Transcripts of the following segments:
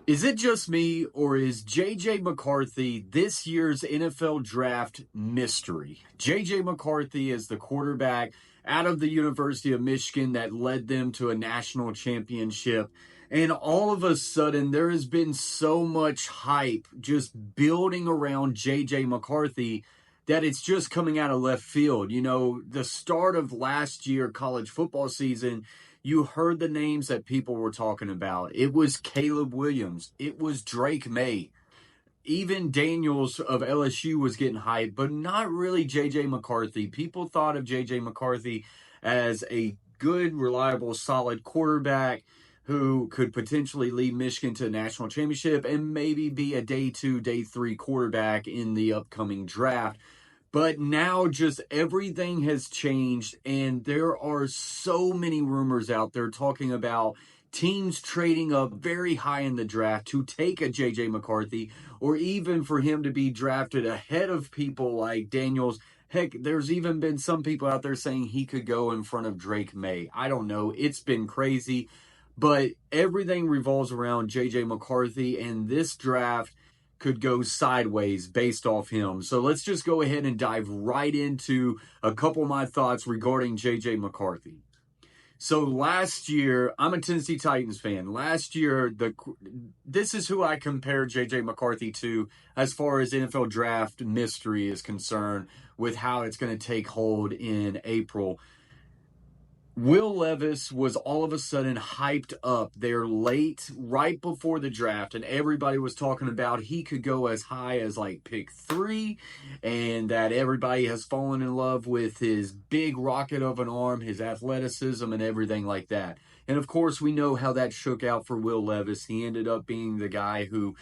Is it just me, or is JJ McCarthy this year's NFL draft mystery? JJ McCarthy is the quarterback out of the University of Michigan that led them to a national championship. And all of a sudden, there has been so much hype just building around JJ McCarthy that it's just coming out of left field. You know, the start of last year college football season, you heard the names that people were talking about. It was Caleb Williams. It was Drake May. Even Daniels of LSU was getting hyped, but not really JJ McCarthy. People thought of JJ McCarthy as a good, reliable, solid quarterback who could potentially lead Michigan to a national championship and maybe be a day 2, day 3 quarterback in the upcoming draft. But now just everything has changed, and there are so many rumors out there talking about teams trading up very high in the draft to take a JJ McCarthy, or even for him to be drafted ahead of people like Daniels. Heck, there's even been some people out there saying he could go in front of Drake May. I don't know. It's been crazy, but everything revolves around JJ McCarthy, and this draft could go sideways based off him. So let's just go ahead and dive right into a couple of my thoughts regarding JJ McCarthy. So last year, I'm a Tennessee Titans fan. Last year, this is who I compare JJ McCarthy to as far as NFL draft mystery is concerned, with how it's going to take hold in April. Will Levis was all of a sudden hyped up there late, right before the draft, and everybody was talking about he could go as high as like pick 3, and that everybody has fallen in love with his big rocket of an arm, his athleticism, and everything like that. And of course, we know how that shook out for Will Levis. He ended up being the guy who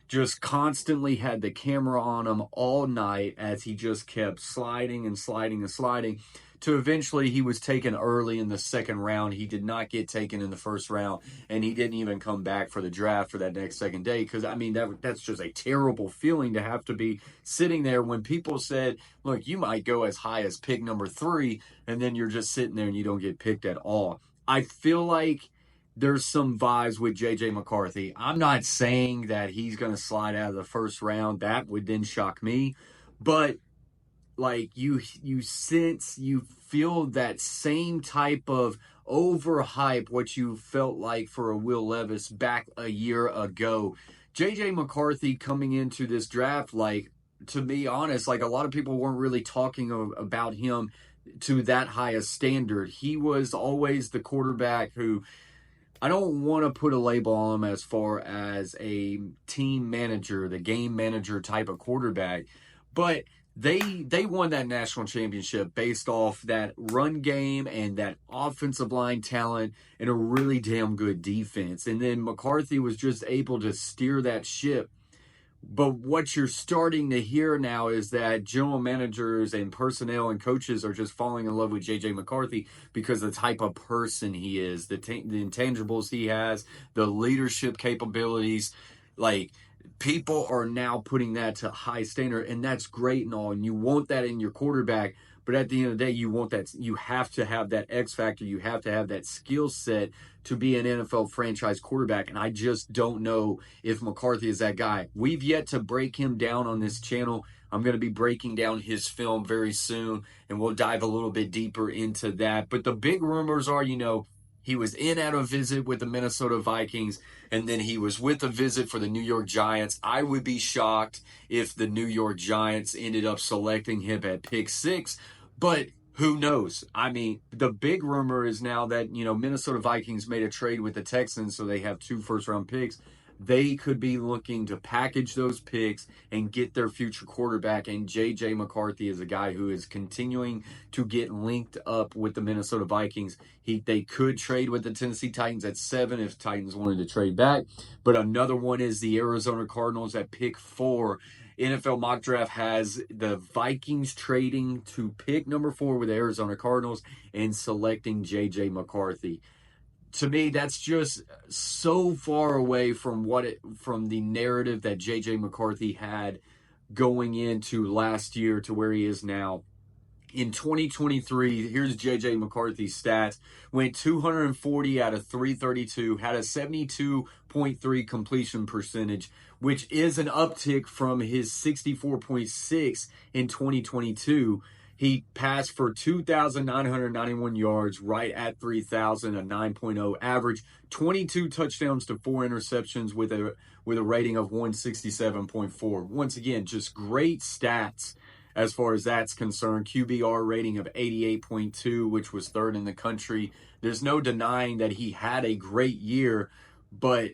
just constantly had the camera on him all night as he just kept sliding and sliding and sliding, to eventually he was taken early in the second round. He did not get taken in the first round, and he didn't even come back for the draft for that next second day, because, I mean, that's just a terrible feeling to have to be sitting there when people said, look, you might go as high as pick number 3, and then you're just sitting there and you don't get picked at all. I feel like there's some vibes with JJ McCarthy. I'm not saying that he's going to slide out of the first round. That would then shock me. But like you sense, you feel that same type of overhype what you felt like for a Will Levis back a year ago. JJ McCarthy coming into this draft, like, to be honest, like, a lot of people weren't really talking about him to that high a standard. He was always the quarterback who, I don't want to put a label on him as far as a team manager, the game manager type of quarterback, but they won that national championship based off that run game and that offensive line talent and a really damn good defense. And then McCarthy was just able to steer that ship. But what you're starting to hear now is that general managers and personnel and coaches are just falling in love with JJ McCarthy because of the type of person he is, the intangibles he has, the leadership capabilities. Like, people are now putting that to a high standard, and that's great and all, and you want that in your quarterback. But at the end of the day, you want that. You have to have that X factor. You have to have that skill set to be an NFL franchise quarterback. And I just don't know if McCarthy is that guy. We've yet to break him down on this channel. I'm going to be breaking down his film very soon, and we'll dive a little bit deeper into that. But the big rumors are, he was in at a visit with the Minnesota Vikings, and then he was with a visit for the New York Giants. I would be shocked if the New York Giants ended up selecting him at pick 6, but who knows? I mean, the big rumor is now that, Minnesota Vikings made a trade with the Texans, so they have 2 first-round picks. They could be looking to package those picks and get their future quarterback, and J.J. McCarthy is a guy who is continuing to get linked up with the Minnesota Vikings. They could trade with the Tennessee Titans at 7 if Titans wanted to trade back, but another one is the Arizona Cardinals at pick 4. NFL Mock Draft has the Vikings trading to pick number 4 with the Arizona Cardinals and selecting J.J. McCarthy. To me, that's just so far away from from the narrative that J.J. McCarthy had going into last year to where he is now. In 2023, here's JJ McCarthy's stats. Went 240 out of 332, had a 72.3 completion percentage, which is an uptick from his 64.6 in 2022. He passed for 2,991 yards, right at 3,000, a 9.0 average, 22 touchdowns to 4 interceptions with a rating of 167.4. Once again, just great stats as far as that's concerned. QBR rating of 88.2, which was third in the country. There's no denying that he had a great year, but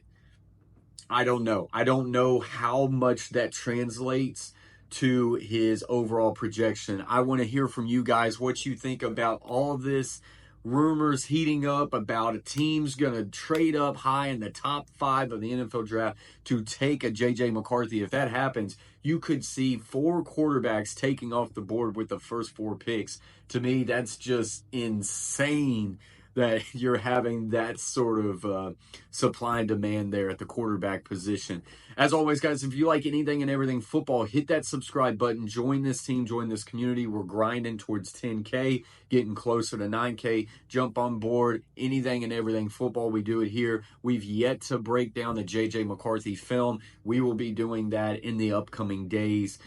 I don't know. I don't know how much that translates to his overall projection. I want to hear from you guys what you think about all of this. Rumors heating up about a team's going to trade up high in the top 5 of the NFL draft to take a JJ McCarthy. If that happens, you could see 4 quarterbacks taking off the board with the first 4 picks. To me, that's just insane that you're having that sort of supply and demand there at the quarterback position. As always, guys, if you like anything and everything football, hit that subscribe button. Join this team. Join this community. We're grinding towards 10K, getting closer to 9K. Jump on board. Anything and everything football, we do it here. We've yet to break down the JJ McCarthy film. We will be doing that in the upcoming days.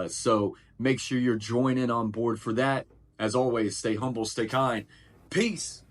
So make sure you're joining on board for that. As always, stay humble, stay kind. Peace.